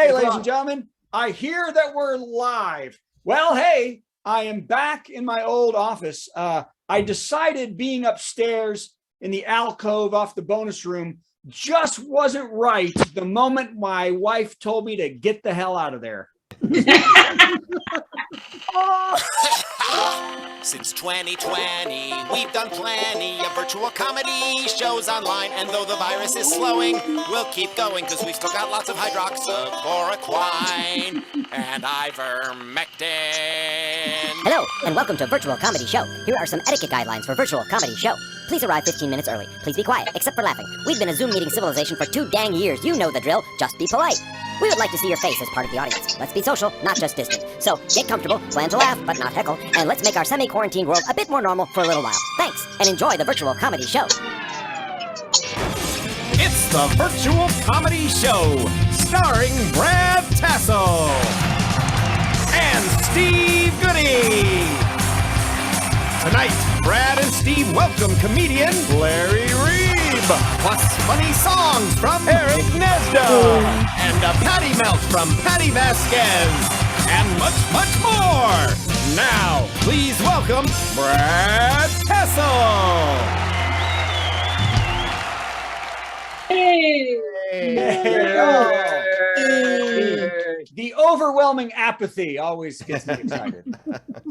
Okay, ladies and gentlemen, I hear that we're live. Well, hey, I am back in my old office. I decided being upstairs in the alcove off the bonus room just wasn't right the moment my wife told me to get the hell out of there. Since 2020, we've done plenty of virtual comedy shows online, and though the virus is slowing, we'll keep going because we've still got lots of hydroxychloroquine and ivermectin. Hello, and welcome to Virtual Comedy Show. Here are some etiquette guidelines for Virtual Comedy Show. Please arrive 15 minutes early. Please be quiet, except for laughing. We've been a Zoom meeting civilization for 2 dang years. You know the drill. Just be polite. We would like to see your face as part of the audience. Let's be social, not just distant. So, get comfortable, plan to laugh, but not heckle, and let's make our semi-quarantine world a bit more normal for a little while. Thanks, and enjoy the Virtual Comedy Show. It's the Virtual Comedy Show, starring Brad Tassell and Steve Goodie. Tonight, Brad and Steve welcome comedian Larry Reeb, plus funny songs from Eric Gnezda, and a Patti melt from Patti Vasquez, and much, much more. Now, please welcome Brad Tassell. Hey. The overwhelming apathy always gets me excited.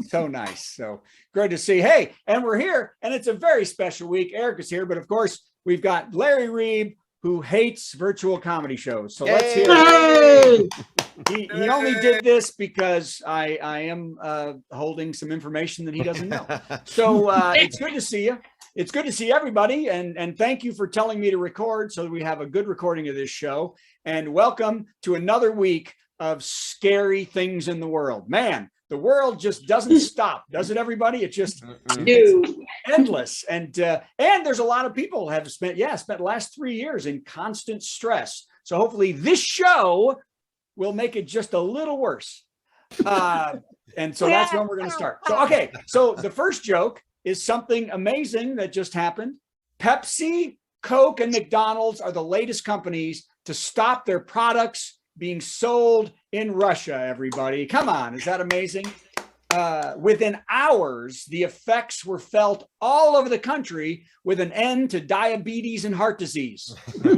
So nice. So great to see. Hey, and we're here, and it's a very special week. Eric is here, but of course, we've got Larry Reeb, who hates virtual comedy shows. So let's hear it. He only did this because I am holding some information that he doesn't know. So it's good to see you. It's good to see everybody, and thank you for telling me to record so that we have a good recording of this show. And welcome to another week of scary things in the world. Man, the world just doesn't stop, does it, everybody? It just endless. And there's a lot of people have spent the last 3 years in constant stress. So hopefully this show will make it just a little worse. And so that's when we're going to start. So, okay. So the first joke is something amazing that just happened. Pepsi, Coke, and McDonald's are the latest companies to stop their products being sold in Russia, everybody. Come on, is that amazing? Within hours, the effects were felt all over the country with an end to diabetes and heart disease. You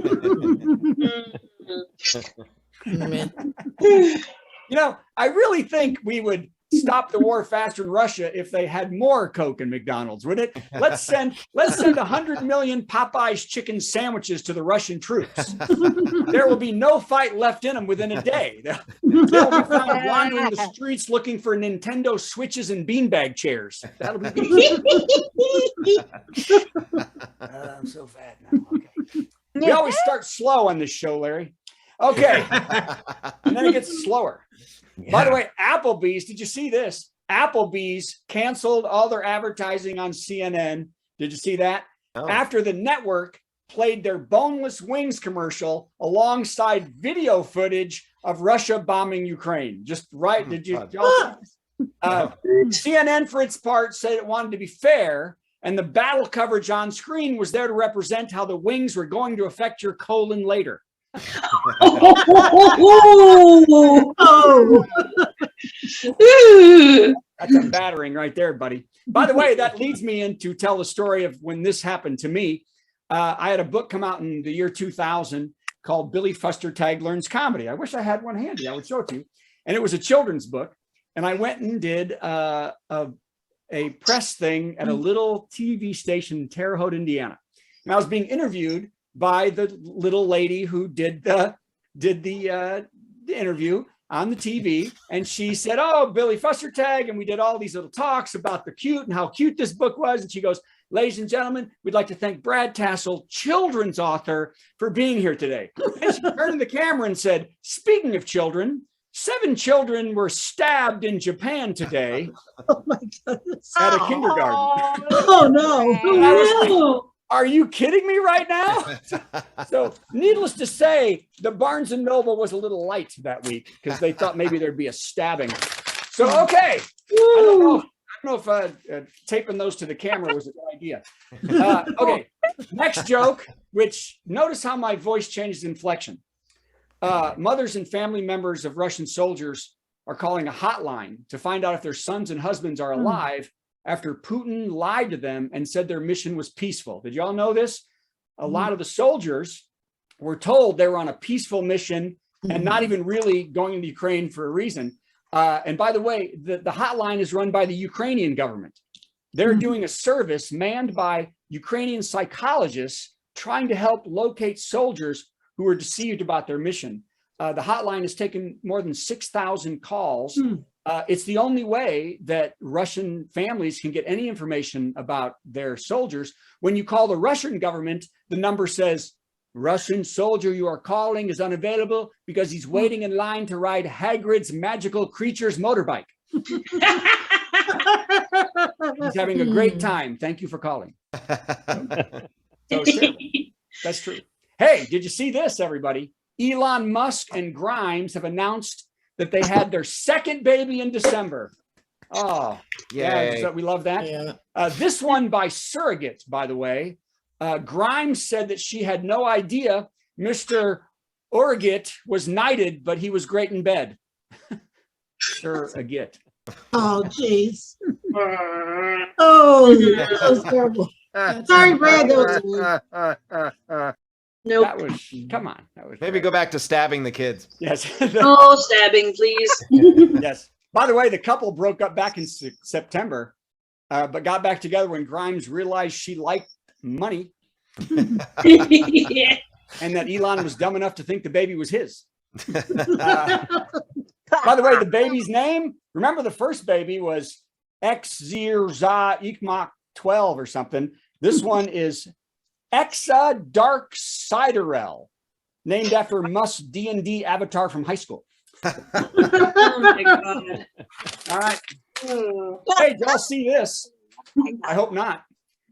know, I really think we would stop the war faster in Russia if they had more Coke and McDonald's, would it? Let's send 100 million Popeye's chicken sandwiches to the Russian troops. There will be no fight left in them within a day. They'll be found wandering the streets looking for Nintendo Switches and beanbag chairs. That'll be easy. I'm so fat now. Okay. We always start slow on this show, Larry. Okay. And then it gets slower. Yeah. By the way, Applebee's, did you see this? Applebee's canceled all their advertising on CNN. Did you see that? Oh. After the network played their boneless wings commercial alongside video footage of Russia bombing Ukraine. Just right. Did you? CNN, for its part, said it wanted to be fair, and the battle coverage on screen was there to represent how the wings were going to affect your colon later. That's a battering right there, buddy. By the way, that leads me in to tell the story of when this happened to me. I had a book come out in the year 2000 called Billy Fustertag Learns Comedy. I wish I had one handy. I would show it to you. And it was a children's book. And I went and did a press thing at a little TV station in Terre Haute, Indiana. And I was being interviewed by the little lady who did the interview on the TV. And she said, "Oh, Billy Fustertag." And we did all these little talks about the cute and how cute this book was. And she goes, "Ladies and gentlemen, we'd like to thank Brad Tassell, children's author, for being here today." And she turned to the camera and said, "Speaking of children, 7 children were stabbed in Japan today." Oh my goodness. At a kindergarten. Oh no. Like, are you kidding me right now? So needless to say, the Barnes & Noble was a little light that week because they thought maybe there'd be a stabbing. So, okay. I don't know if taping those to the camera was a good idea. Okay, next joke, which notice how my voice changes inflection. Mothers and family members of Russian soldiers are calling a hotline to find out if their sons and husbands are alive after Putin lied to them and said their mission was peaceful. Did y'all know this? A lot of the soldiers were told they were on a peaceful mission and not even really going into Ukraine for a reason. And by the way, the hotline is run by the Ukrainian government. They're doing a service manned by Ukrainian psychologists trying to help locate soldiers who are deceived about their mission. The hotline has taken more than 6,000 calls. It's the only way that Russian families can get any information about their soldiers. When you call the Russian government, the number says, Russian soldier you are calling is unavailable because he's waiting in line to ride Hagrid's magical creatures motorbike. He's having a great time. Thank you for calling. So sure, that's true. Hey, did you see this, everybody? Elon Musk and Grimes have announced that they had their second baby in December. Oh, yeah, we love that. Yeah. This one by surrogate, by the way. Grimes said that she had no idea Mr. Surrogate was knighted, but he was great in bed. Surrogate. Oh, jeez. Oh, that was terrible. Sorry, Brad. Nope. That was, come on. That was maybe go back to stabbing the kids. Yes. Oh, stabbing, please. Yes. By the way, the couple broke up back in September, but got back together when Grimes realized she liked money. Yeah. And that Elon was dumb enough to think the baby was his. By the way, the baby's name, remember the first baby was Xzirza Ikmak 12 or something. This one is Exa Dark Siderel, named after Musk's D&D avatar from high school. Oh my God. All right. Hey, did y'all see this? I hope not.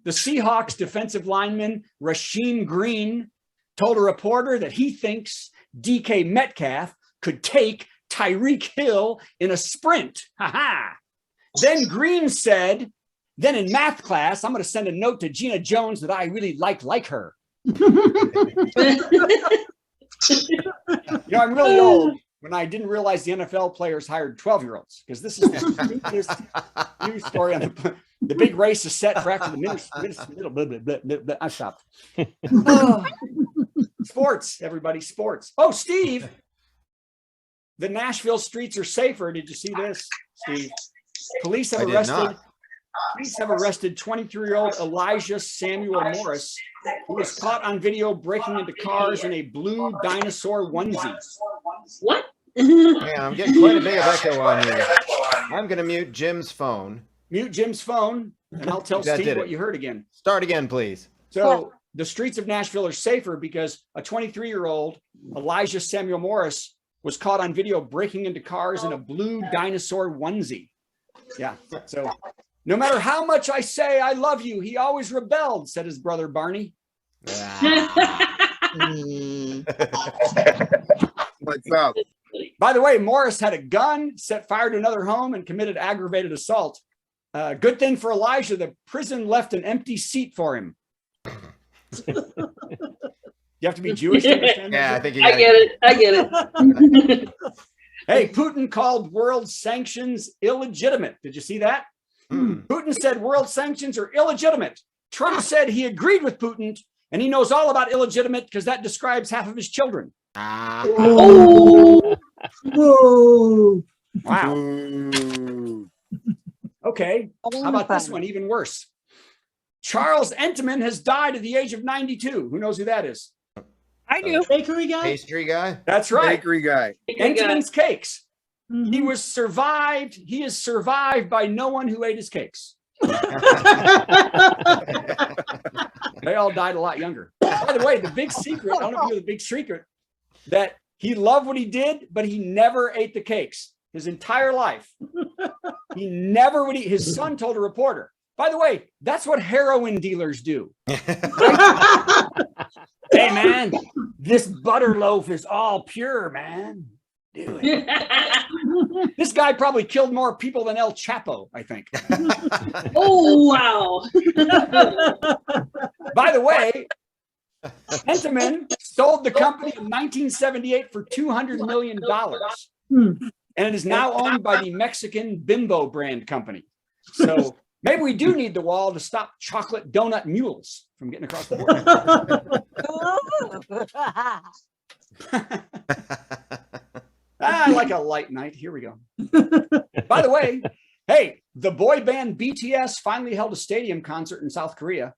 The Seahawks defensive lineman Rasheem Green told a reporter that he thinks DK Metcalf could take Tyreek Hill in a sprint. Then Green said, then in math class, I'm going to send a note to Gina Jones that I really like her. I'm really old when I didn't realize the NFL players hired 12-year-olds, because this is the news story on the big race is set for after the middle. I stopped. Sports, everybody, sports. Oh, Steve, the Nashville streets are safer. Did you see this, Steve? Police have arrested 23-year-old Elijah Samuel Morris, who was caught on video breaking into cars in a blue dinosaur onesie. What? Yeah, I'm getting quite a bit of echo on here. I'm going to mute Jim's phone. Mute Jim's phone, and I'll tell Steve what you heard again. Start again, please. So the streets of Nashville are safer because a 23-year-old Elijah Samuel Morris was caught on video breaking into cars in a blue dinosaur onesie. Yeah, so no matter how much I say I love you, he always rebelled, said his brother Barney. What's up? By the way, Morris had a gun, set fire to another home, and committed aggravated assault. Good thing for Elijah, the prison left an empty seat for him. You have to be Jewish to understand that? Yeah, I think I get it. Hey, Putin called world sanctions illegitimate. Did you see that? Putin said world sanctions are illegitimate. Trump said he agreed with Putin, and he knows all about illegitimate because that describes half of his children. Oh. Whoa. Wow. Okay. How about this one? Even worse. Charles Entenmann has died at the age of 92. Who knows who that is? I do. Bakery guy? Pastry guy? That's right. Bakery guy. Entenmann's cakes. He is survived by no one who ate his cakes. They all died a lot younger. By the way, the big secret, I don't know if you know the big secret, that he loved what he did, but he never ate the cakes his entire life. He never would eat. His son told a reporter, by the way, that's what heroin dealers do. Hey, man, this butter loaf is all pure, man. Do it. This guy probably killed more people than El Chapo, I think. Oh, wow. By the way, Penniman sold the company in 1978 for $200 million. And it is now owned by the Mexican Bimbo brand company. So maybe we do need the wall to stop chocolate donut mules from getting across the border. I like a light night. Here we go. By the way, hey, the boy band BTS finally held a stadium concert in South Korea.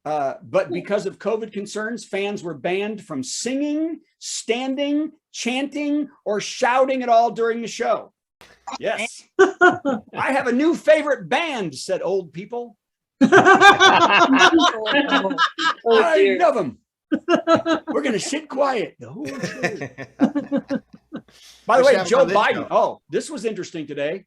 But because of COVID concerns, fans were banned from singing, standing, chanting, or shouting at all during the show. Yes. I have a new favorite band, said old people. I love them. We're going to sit quiet the whole show. By the way, Joe Biden. Oh, this was interesting today.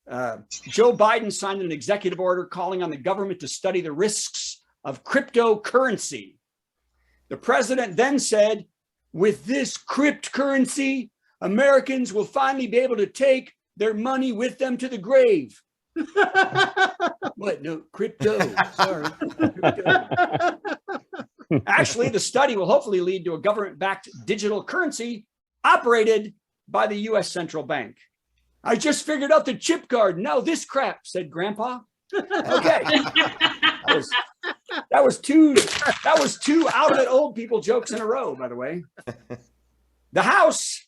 Joe Biden signed an executive order calling on the government to study the risks of cryptocurrency. The president then said, with this cryptocurrency, Americans will finally be able to take their money with them to the grave. What? No, crypto. Sorry. Crypto. Actually, the study will hopefully lead to a government-backed digital currency operated by the U.S. Central Bank. I just figured out the chip card. Now this crap, said Grandpa. Okay. That was two out at old people jokes in a row, by the way. The House,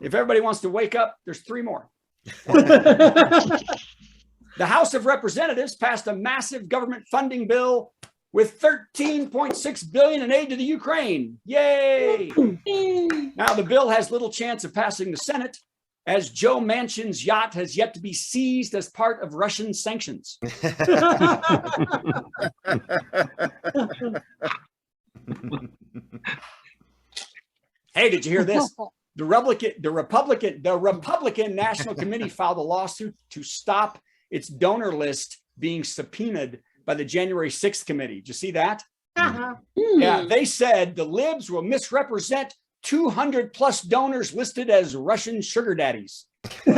if everybody wants to wake up, there's three more. The House of Representatives passed a massive government funding bill with $13.6 billion in aid to the Ukraine. Yay! Now the bill has little chance of passing the Senate, as Joe Manchin's yacht has yet to be seized as part of Russian sanctions. Hey, did you hear this? The Republican National Committee filed a lawsuit to stop its donor list being subpoenaed by the January 6th committee. Did you see that? Yeah, they said the libs will misrepresent 200 plus donors listed as Russian sugar daddies. All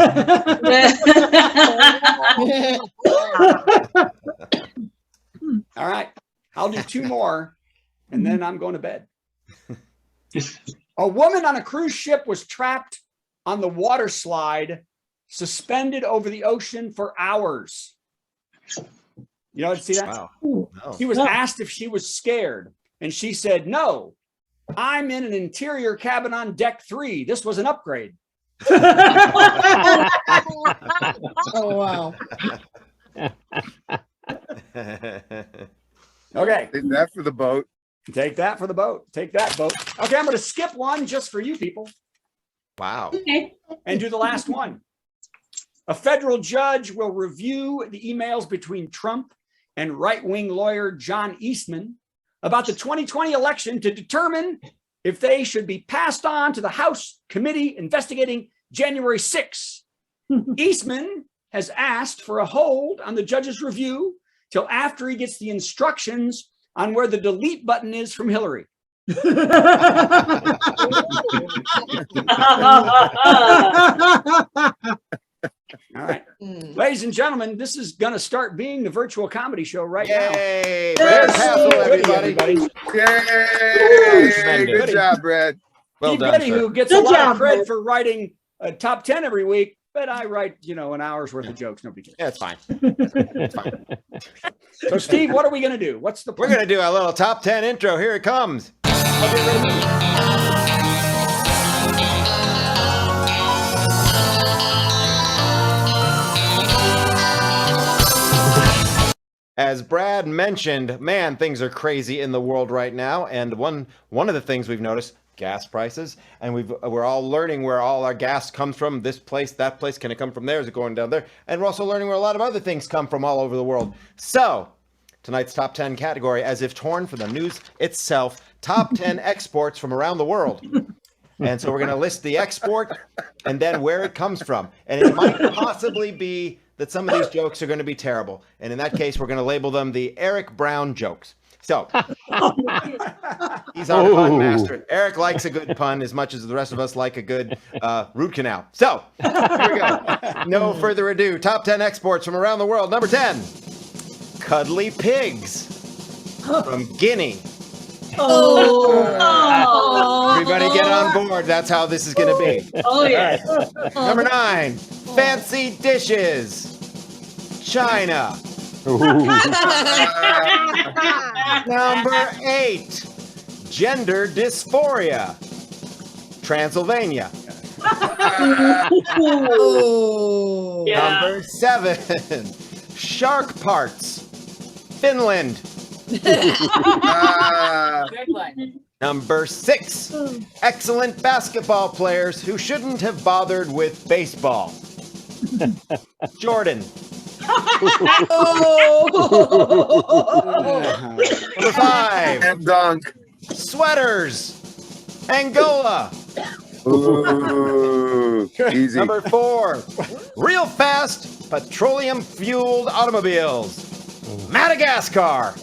right, I'll do two more and then I'm going to bed. A woman on a cruise ship was trapped on the water slide, suspended over the ocean for hours. You know, see that? Wow. No. She was asked if she was scared, and she said, no, I'm in an interior cabin on deck 3. This was an upgrade. Oh, wow. Okay. Take that for the boat. Take that for the boat. Take that boat. Okay, I'm going to skip one just for you people Wow. Okay. and do the last one. A federal judge will review the emails between Trump and right-wing lawyer John Eastman about the 2020 election to determine if they should be passed on to the House committee investigating January 6th. Eastman has asked for a hold on the judge's review till after he gets the instructions on where the delete button is from Hillary. All right. Ladies and gentlemen, this is going to start being the virtual comedy show right now. Yay! Brad Tassell, everybody. Yay! Good job, Brad. Well Steve done, Goodie, sir. who gets Good a lot job, of credit Brad. for writing a top 10 every week, but I write, an hour's worth of jokes. Nobody cares. Yeah, it's fine. It's fine. So, Steve, what are we going to do? What's the We're going to do a little top 10 intro. Here it comes. As Brad mentioned, man, things are crazy in the world right now. And one of the things we've noticed, gas prices, and we're all learning where all our gas comes from. This place, that place, can it come from there? Is it going down there? And we're also learning where a lot of other things come from all over the world. So tonight's top 10 category, as if torn from the news itself, top 10 exports from around the world. And so we're going to list the export and then where it comes from. And it might possibly be that some of these jokes are going to be terrible. And in that case, we're going to label them the Eric Brown jokes. So he's our pun master. Eric likes a good pun as much as the rest of us like a good root canal. So here we go. No further ado. Top 10 exports from around the world. Number 10, cuddly pigs from Guinea. Oh. Everybody get on board. That's how this is going to be. Oh, yeah. Number 9, fancy dishes. China. Number 8, gender dysphoria. Transylvania. Oh. Yeah. Number 7, shark parts. Finland. Number 6, excellent basketball players who shouldn't have bothered with baseball. Jordan. Number 5, And dunk. sweaters. Angola. Ooh, easy. Number 4, real fast petroleum-fueled automobiles. Madagascar.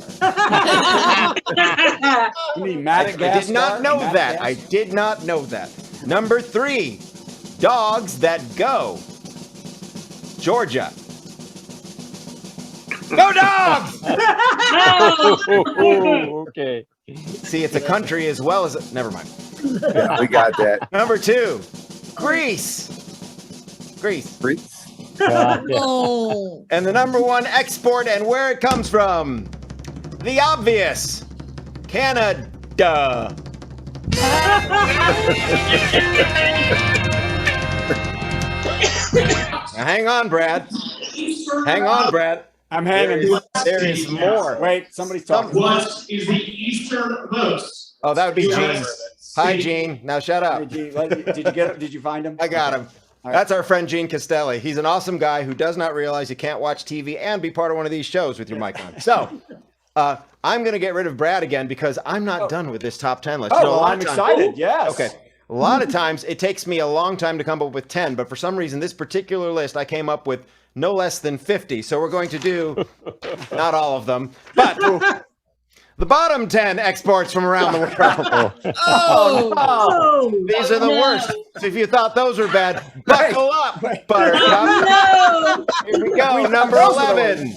You mean I Madagascar? did not know that. I Madagascar? did not know that. Number 3, dogs that go. Georgia. Go dogs! Okay. See, it's a country as well as never mind. Yeah, we got that. Number 2, Greece. Greece. Freaks. Oh. And the number 1 export and where it comes from. The obvious. Canada. Now, hang on, Brad. Hang on, Brad. I'm hanging. There is more. Wait, somebody's talking. What is the easternmost? Oh, that would be Gene. U.S. Hi, city? Gene. Now shut up. Hey, Gene, did you get him? Did you find him? I got him. All right. That's our friend Gene Castelli. He's an awesome guy who does not realize you can't watch TV and be part of one of these shows with your mic on. So, I'm going to get rid of Brad again because I'm not done with this top 10 list. Oh, You know, a well, lot I'm of times- excited. Yes. Okay. A lot of times it takes me a long time to come up with 10, but for some reason, this particular list, I came up with no less than 50. So we're going to do not all of them, but the bottom 10 exports from around the world. Oh. These are the worst. So if you thought those were bad, buckle up, Buttercup. No. Here we go. Number 11.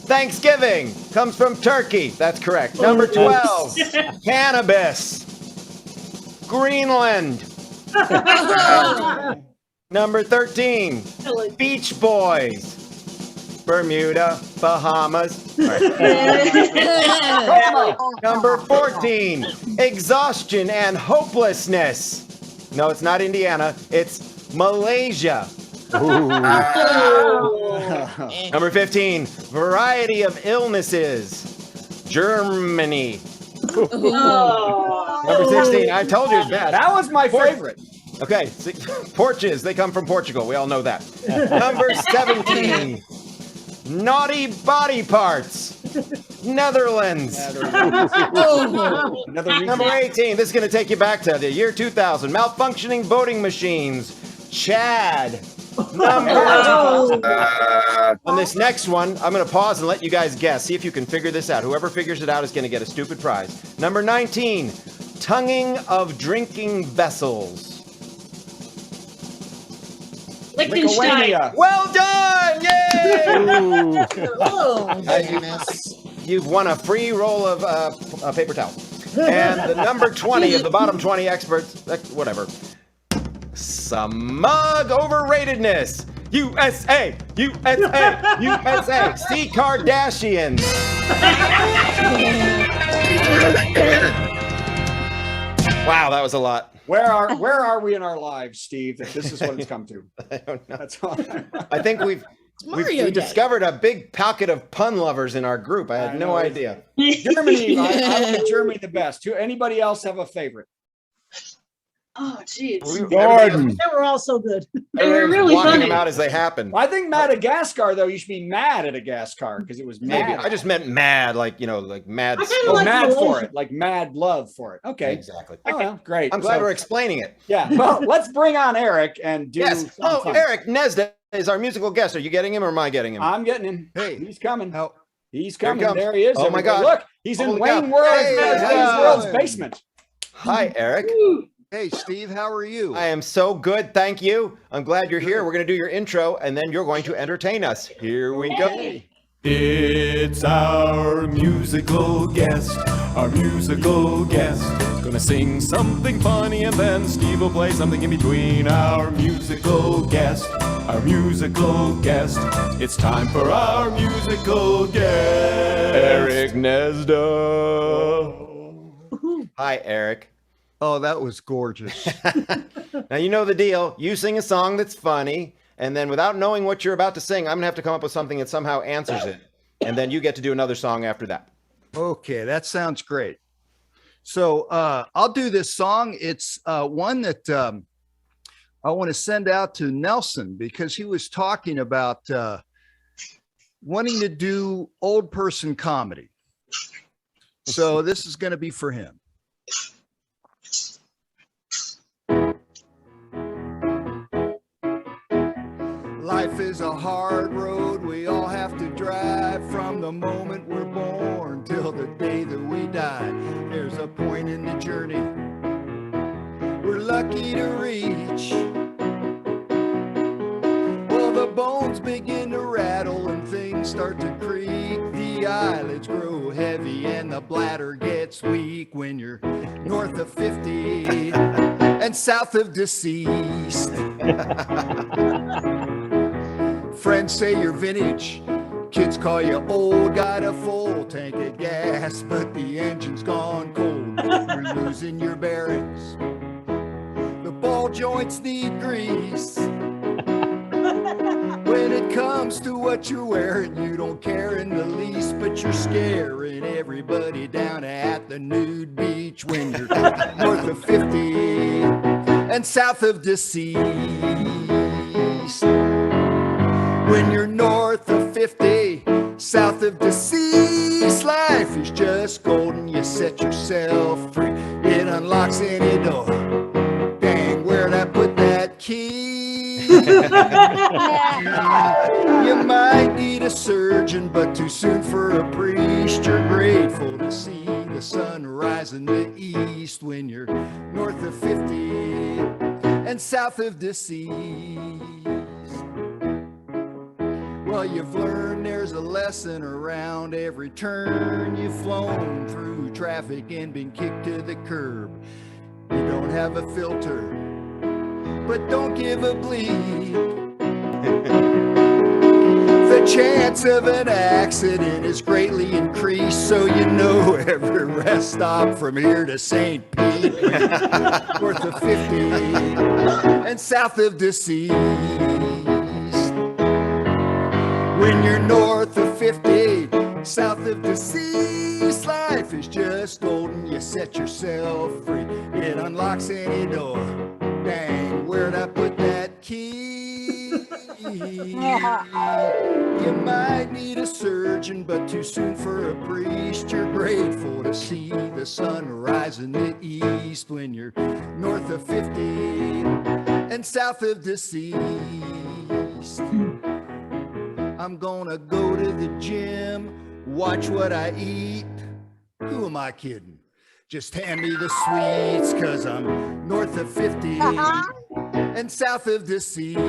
Thanksgiving comes from Turkey. That's correct. Number 12. Cannabis. Greenland. Number 13. Beach Boys. Bermuda, Bahamas. All right. Number 14. Exhaustion and hopelessness. No, it's not Indiana. It's Malaysia. Number 15. Variety of illnesses. Germany. Oh. Number 16. I told you it's bad. That was my favorite. Okay, see, porches, they come from Portugal. We all know that. Number 17, naughty body parts, Netherlands. Another reason. Number 18, this is going to take you back to the year 2000, malfunctioning voting machines, Chad. On this next one, I'm going to pause and let you guys guess. See if you can figure this out. Whoever figures it out is going to get a stupid prize. Number 19, tonguing of drinking vessels. Liechtenstein. Lithuania. Well done! Yay! Oh, goodness. You've won a free roll of paper towel. And the number 20 of the bottom 20 experts, whatever. Smug overratedness. USA, USA, USA. See Kardashians. Wow, that was a lot. Where are we in our lives, Steve? That this is what it's come to. I don't know. That's all. I think we Mario Day. discovered a big pocket of pun lovers in our group. I had I no know. idea. Germany. I like Germany the best. Anybody else have a favorite? Oh, jeez. Gordon. They were all so good. They were really Blocking funny. them out as they happen. I think Madagascar, though, you should be mad at a Gascar because it was Maybe mad. I just meant mad, like like mad. I kinda Oh, like mad for Malaysia. it, like mad love for it. Okay. Exactly. Oh, well, great. I'm glad So, we're explaining it. yeah. Well, let's bring on Eric and do. Yes. some Oh, fun. Eric Gnezda is our musical guest. Are you getting him or am I getting him? I'm getting him. Hey. He's coming. How- He's Here he coming. comes. There he is. Oh, my everybody. God. Look, he's in Holy Wayne cow. Hey, World's basement. Hi, Eric. Hey, Steve, how are you? I am so good. Thank you. I'm glad you're here. We're going to do your intro and then you're going to entertain us. Here we go. It's our musical guest, Gonna sing something funny and then Steve will play something in between. Our musical guest, It's time for our musical guest, Eric Gnezda. Hi, Eric. Oh, that was gorgeous. Now you know the deal. You sing a song that's funny, and then without knowing what you're about to sing, I'm gonna have to come up with something that somehow answers it. And then you get to do another song after that. Okay, that sounds great. So I'll do this song. It's one that I want to send out to Nelson because he was talking about wanting to do old person comedy. So this is going to be for him. Life is a hard road we all have to drive from the moment we're born till the day that we die. There's a point in the journey we're lucky to reach. Well, the bones begin to rattle and things start to creak. The eyelids grow heavy and the bladder gets weak when you're north of 50 and south of deceased. Friends say you're vintage, kids call you old, got a full tank of gas, but the engine's gone cold. You're losing your bearings, the ball joints need grease. When it comes to what you're wearing, you don't care in the least, but you're scaring everybody down at the nude beach when you're north of 50 and south of deceased. When you're north of 50, south of deceased, life is just golden. You set yourself free, it unlocks any door. Dang, where'd I put that key? You might need a surgeon, but too soon for a priest. You're grateful to see the sun rise in the east when you're north of 50 and south of deceased. Well, you've learned there's a lesson around every turn. You've flown through traffic and been kicked to the curb. You don't have a filter, but don't give a bleep. The chance of an accident is greatly increased, so you know every rest stop from here to St. Pete, north of 50 and south of deceased. When you're north of 50, south of deceased, life is just golden. You set yourself free, it unlocks any door. Dang, where'd I put that key? You might need a surgeon, but too soon for a priest. You're grateful to see the sun rise in the east when you're north of 50 and south of deceased. I'm gonna go to the gym, watch what I eat. Who am I kidding? Just hand me the sweets, 'cause I'm north of 50 and south of deceased.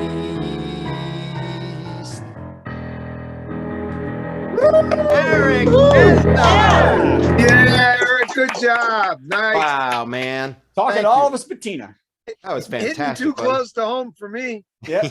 Eric! Yeah, Eric, good job. Nice. Wow, man. Talking Thank all you. of us patina. That was fantastic. Hitting too buddy. close to home for me. Yeah.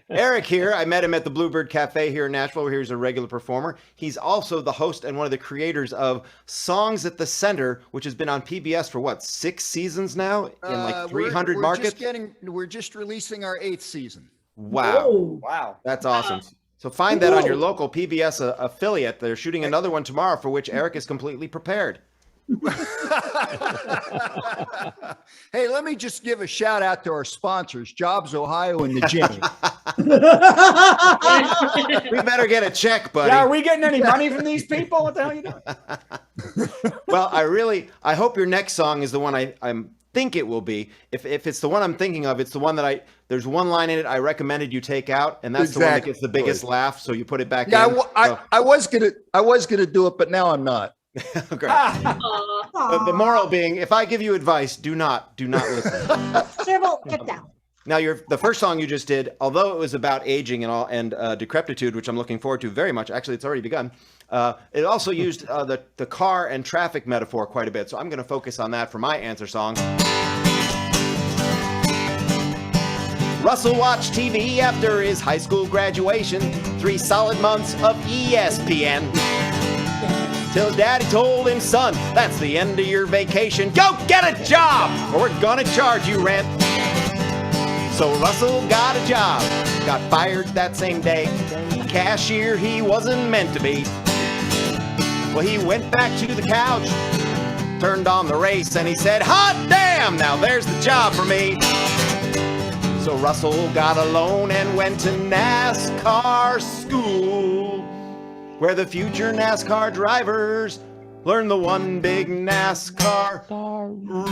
Eric here. I met him at the Bluebird Cafe here in Nashville, where he's a regular performer. He's also the host and one of the creators of Songs at the Center, which has been on PBS for what, 6 seasons now in like 300 markets? We're just releasing our 8th season. Wow. Oh, Wow. That's awesome. So find that on your local PBS affiliate. They're shooting another one tomorrow for which Eric is completely prepared. Hey, let me just give a shout out to our sponsors, Jobs Ohio and the gym. We better get a check, buddy. Yeah, are we getting any money from these people? What the hell are you doing? Well, I hope your next song is the one I think it will be. If it's the one I'm thinking of, it's the one that there's one line in it I recommended you take out, and that's the one that gets the biggest laugh. So you put it back in. I was gonna do it, but now I'm not. Great. The moral being, if I give you advice, do not listen. Sybil, get down. Now, the first song you just did, although it was about aging and decrepitude, which I'm looking forward to very much. Actually, it's already begun. It also used the car and traffic metaphor quite a bit. So I'm going to focus on that for my answer song. Russell watched TV after his high school graduation. 3 solid months of ESPN. Till daddy told him, son, that's the end of your vacation. Go get a job or we're gonna charge you rent. So Russell got a job, got fired that same day. Cashier he wasn't meant to be. Well, he went back to the couch, turned on the race, and he said, hot damn, now there's the job for me. So Russell got a loan and went to NASCAR school, where the future NASCAR drivers learn the one big NASCAR rule.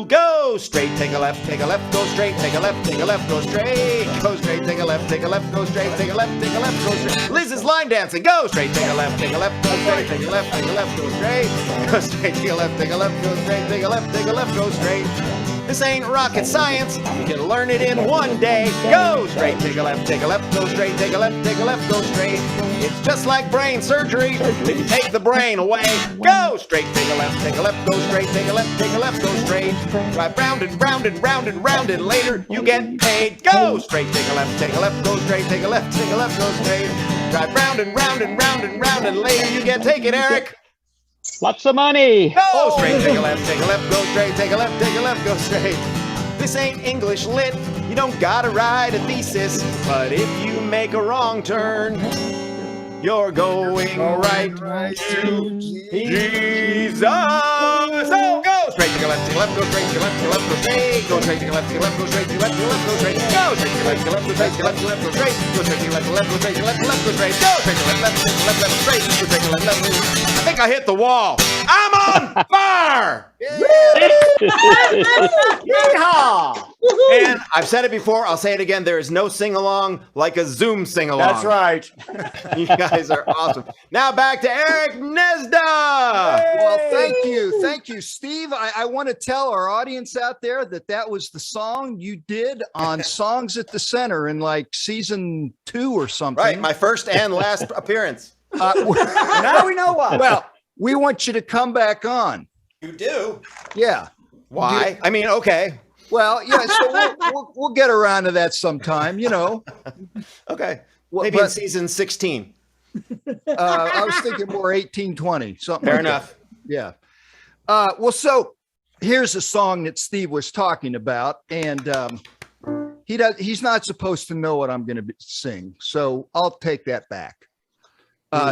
Go straight, take a left, go straight, take a left, go straight. Go straight, take a left, go straight, take a left, go straight. Liz is line dancing. Go straight, take a left, go straight, take a left, go straight. Go straight, take a left, go straight, take a left, go straight. This ain't rocket science. You can learn it in one day. Go straight, take a left, go straight, take a left, go straight. It's just like brain surgery. If you take the brain away, go straight, take a left, go straight, take a left, go straight. Drive round and round and round and round, and later you get paid. Go straight, take a left, go straight, take a left, go straight. Drive round and round and round and round, and later you get, take it, Eric. Lots of money. Go straight, take a left, go straight, take a left, go straight. This ain't English lit. You don't gotta write a thesis, but if you make a wrong turn, you're going right to Jesus. So go straight, take a left, go straight, take a left, go straight. Go straight, take a left, go straight, take a left, go straight. Go straight, take a left, go straight, take a left, go straight. Go straight, take a left, go straight, take a left, go straight. Go straight, take a left, straight. Go straight, take a left. I think I hit the wall. I'm on fire. Yeehaw! And I've said it before, I'll say it again. There is no sing-along like a Zoom sing-along. That's right. You guys are awesome. Now back to Eric Gnezda. Well, thank you, Steve. I want to tell our audience out there that was the song you did on Songs at the Center in like season 2 or something. Right, my first and last appearance. Now we know why. Well, we want you to come back on. You do? Yeah. Why? I mean, okay. Well, yeah. So we'll get around to that sometime. You know. Okay. Maybe in season 16. I was thinking more 1820, something. Fair like enough. That. Yeah. Well, so here's a song that Steve was talking about, and he's not supposed to know what I'm going to sing, so I'll take that back.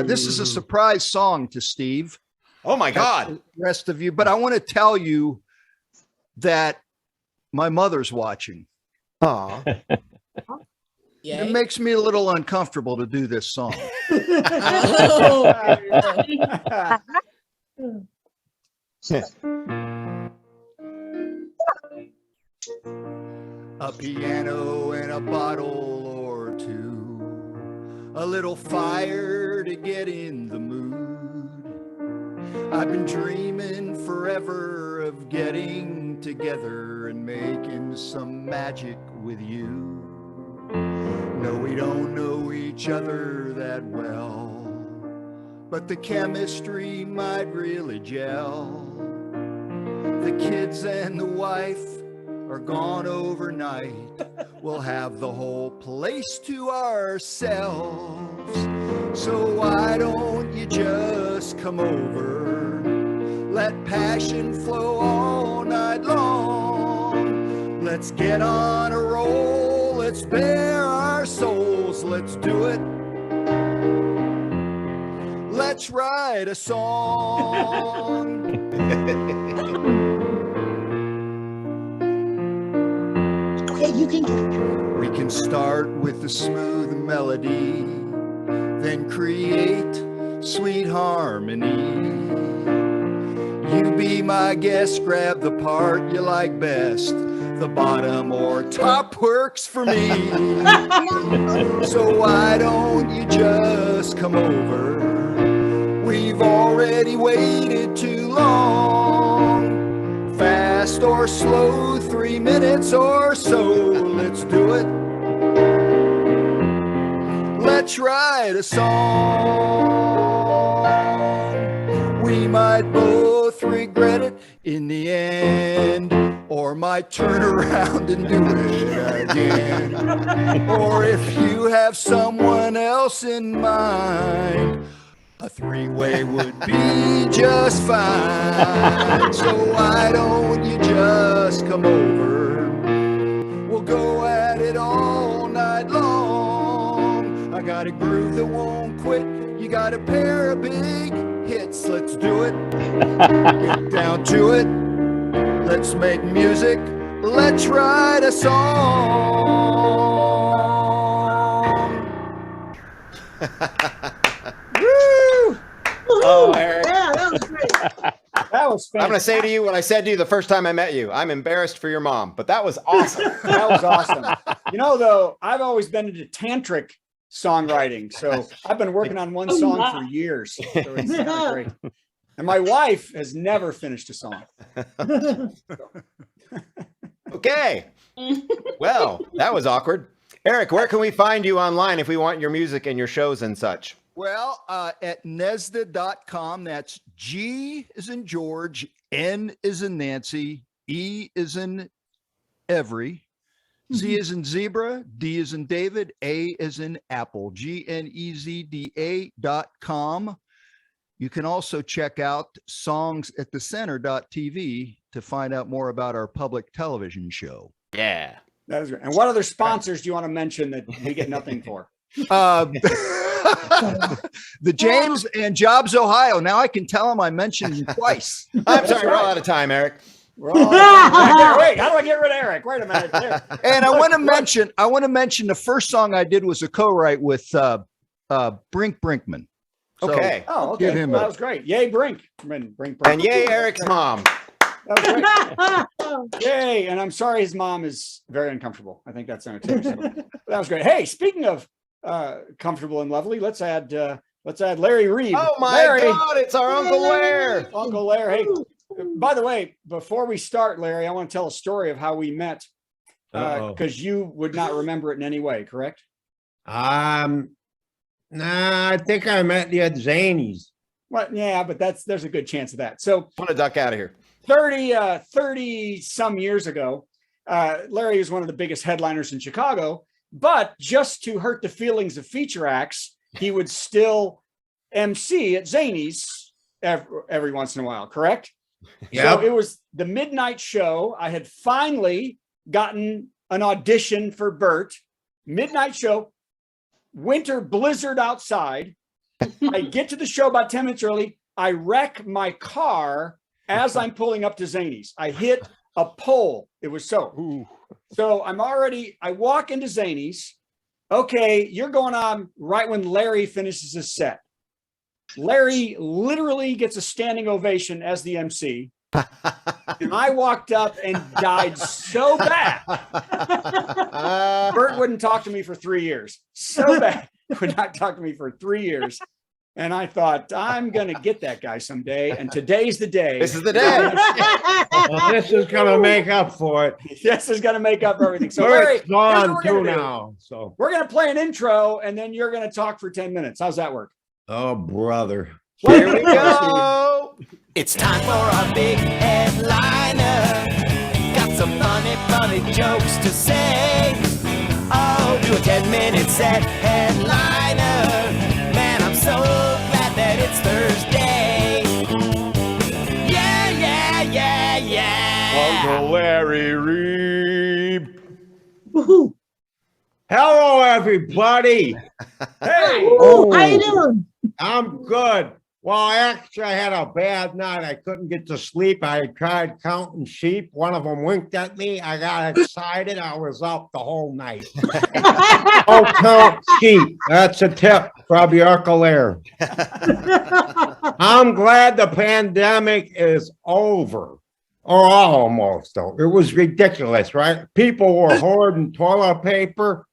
This is a surprise song to Steve. Oh my God. The rest of you, but I want to tell you that my mother's watching. Aw. It makes me a little uncomfortable to do this song. A piano and a bottle or two, a little fire to get in the mood. I've been dreaming forever of getting together and making some magic with you. No, we don't know each other that well, but the chemistry might really gel. The kids and the wife are gone overnight. We'll have the whole place to ourselves. So why don't you just come over? Let passion flow all night long. Let's get on a roll. Let's bare our souls. Let's do it. Let's write a song. We can start with a smooth melody, then create sweet harmony. You be my guest, grab the part you like best. The bottom or top works for me. So why don't you just come over? We've already waited too long. Fast fast or slow, 3 minutes or so. Let's do it. Let's write a song. We might both regret it in the end, or might turn around and do it again. Or if you have someone else in mind, a three-way would be just fine. So why don't you just come over? We'll go at it all night long. I got a groove that won't quit. You got a pair of big hits. Let's do it. Get down to it. Let's make music. Let's write a song. Woo! Oh, Eric. Yeah, that was great. That was I'm going to say to you what I said to you the first time I met you. I'm embarrassed for your mom, but that was awesome. That was awesome. You know, though, I've always been into tantric songwriting, so I've been working on one song for years. So it's great. And my wife has never finished a song. Okay. Well, that was awkward. Eric, where can we find you online if we want your music and your shows and such? Well, at Gnezda.com, that's G is in George, N is in Nancy, E is in Every, Z is in Zebra, D is in David, A is in Apple, GNEZDA.com. You can also check out songsattthecenter.tv to find out more about our public television show. Yeah. That is great. And what other sponsors do you want to mention that we get nothing for? The James and Jobs, Ohio. Now I can tell them I mentioned them twice. I'm sorry, we're all out of time, Eric. Wait, how do I get rid of Eric? Wait a minute. There. And I want to mention the first song I did was a co-write with Brink Brinkman. So, Okay. Oh, okay. Give him Well, a- that was great. Yay, Brink. Brink. And yay, Eric's mom. That was great. Yay. And I'm sorry his mom is very uncomfortable. I think that's unacceptable. That was great. Hey, speaking of comfortable and lovely, let's add Larry Reeb. Oh my Larry. God, it's our Uncle Larry. Uncle Larry. Hey, by the way, before we start, Larry, I want to tell a story of how we met because you would not remember it in any way, correct? Nah, I think I met you at Zany's. Well, yeah, but there's a good chance of that. So Want to duck out of here. 30 some years ago, Larry was one of the biggest headliners in Chicago, but just to hurt the feelings of feature acts, he would still MC at Zany's every once in a while, correct? Yep. So it was the midnight show. I had finally gotten an audition for Bert. Midnight show, winter blizzard outside. I get to the show about 10 minutes early. I wreck my car as I'm pulling up to Zany's. I hit a pole. It was so. So I walk into Zany's. Okay, you're going on right when Larry finishes his set. Larry literally gets a standing ovation as the MC. And I walked up and died so bad. Bert wouldn't talk to me for 3 years. So bad. Would not talk to me for 3 years. And I thought, I'm going to get that guy someday. And today's the day. This is the day. Well, this is gonna make up for it. This is going to make up for everything. So Bert's Larry, here's gone what we're too gonna do. now. So, We're going to play an intro and then you're going to talk for 10 minutes. How's that work? oh brother. Here we go. It's time for our big headliner. Got some funny jokes to say. Oh, do a 10-minute set headliner. Man, I'm so glad that it's Thursday. Yeah. Uncle Larry Reeb. Hello, everybody. Hey, Ooh, how you doing? I'm good. Well, actually, I had a bad night. I couldn't get to sleep. I tried counting sheep. One of them winked at me. I got excited. I was up the whole night. Don't count sheep. That's a tip from your Uncle Larry. I'm glad the pandemic is over. Or almost over. It was ridiculous, right? People were hoarding toilet paper.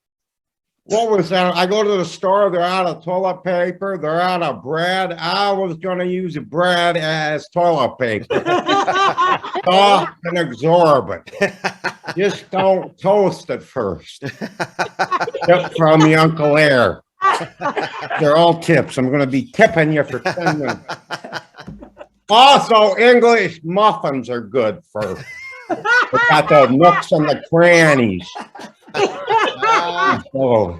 what was that? I go to the store, they're out of toilet paper, they're out of bread. I was going to use bread as toilet paper. Soft and exorbitant. Just don't toast it first. Tip from your Uncle Air. They're all tips. I'm going to be tipping you for 10 minutes. Also, English muffins are good for. They got the nooks and the crannies. Oh.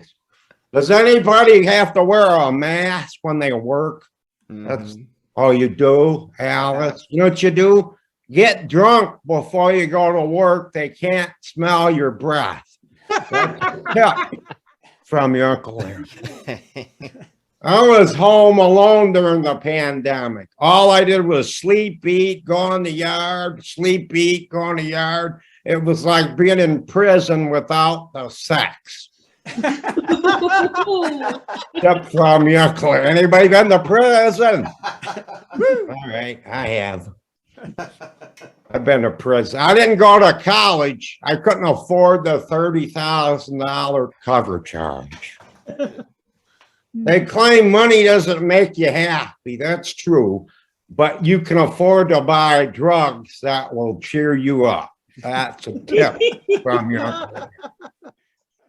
Does anybody have to wear a mask when they work? That's you do, Alice. You know what you do? Get drunk before you go to work. They can't smell your breath. Yeah, from your Uncle Larry. I was home alone during the pandemic. All I did was sleep, eat, go in the yard, sleep, eat, go in the yard. It was like being in prison without the sex. Except from your Uncle Larry. Anybody been to prison? All right, I have. I've been to prison. I didn't go to college. I couldn't afford the $30,000 cover charge. They claim money doesn't make you happy. That's true. But you can afford to buy drugs that will cheer you up. That's a tip from your Uncle.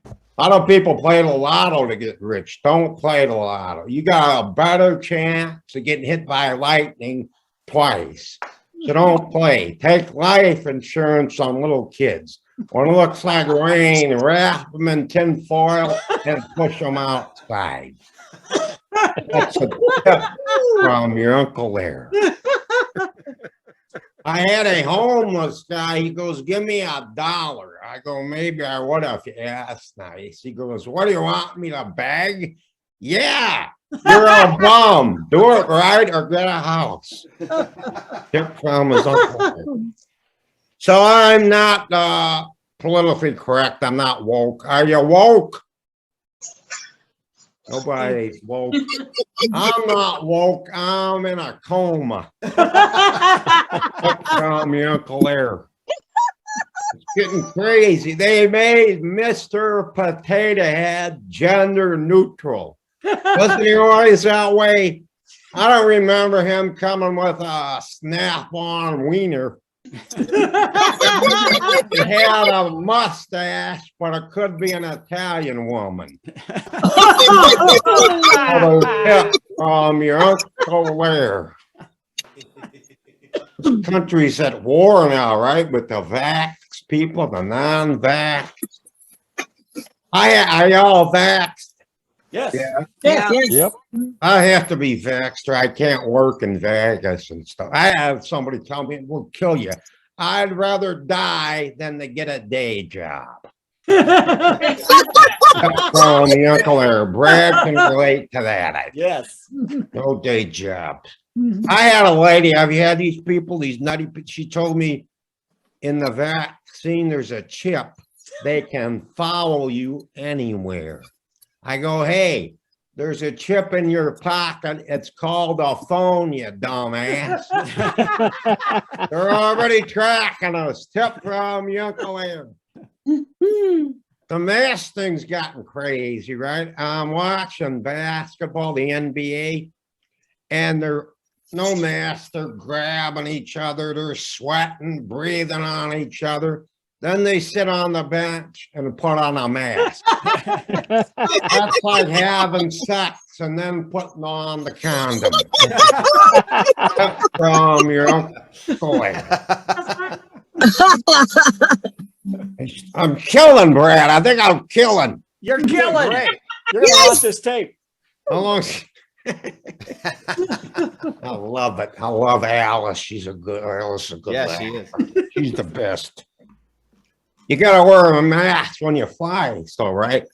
A lot of people play the lotto to get rich. Don't play the lotto. You got a better chance of getting hit by lightning twice. So don't play. Take life insurance on little kids. When it looks like rain, wrap them in tin foil and push them outside. That's a tip from your Uncle Larry. I had a homeless guy. He goes, give me $1. I go, maybe I would have. Yeah, that's nice. He goes, what do you want me to beg? Yeah, you're a bum. Do it right or get a house. Tip from his Uncle. So I'm not politically correct. I'm not woke. Are you woke? Nobody's woke. I'm not woke. I'm in a coma. Tip from your Uncle Larry. It's getting crazy. They made Mr. Potato Head gender neutral. Wasn't he always that way? I don't remember him coming with a snap-on wiener. He had a mustache, but it could be an Italian woman. Your Uncle Larry. This country's at war now, right? With the vax people, the non-vax. Are y'all vaxxed? Yes. Yeah. Yes. Yep. I have to be vaxxed or I can't work in Vegas and stuff. I have somebody tell me it will kill you. I'd rather die than to get a day job. From the Uncle Larry. Brad can relate to that. I think. Yes. No day job. I had a lady. Have you had these people? These nutty. She told me in the vaccine there's a chip. They can follow you anywhere. I go, hey, there's a chip in your pocket. It's called a phone, you dumbass. They're already tracking us. Tip from your Uncle Larry. The mask thing's gotten crazy, right? I'm watching basketball, the NBA, and they're no mask. They're grabbing each other. They're sweating, breathing on each other. Then they sit on the bench and put on a mask. That's like having sex and then putting on the condom. From your Uncle Larry. I'm killing Brad. I think I'm killing. You're killing. You're gonna watch this tape. How long? I love it. I love Alice. She's a good. Alice is a good. Yeah, laugh. she is. She's the best. You gotta wear a mask when you fly, so right?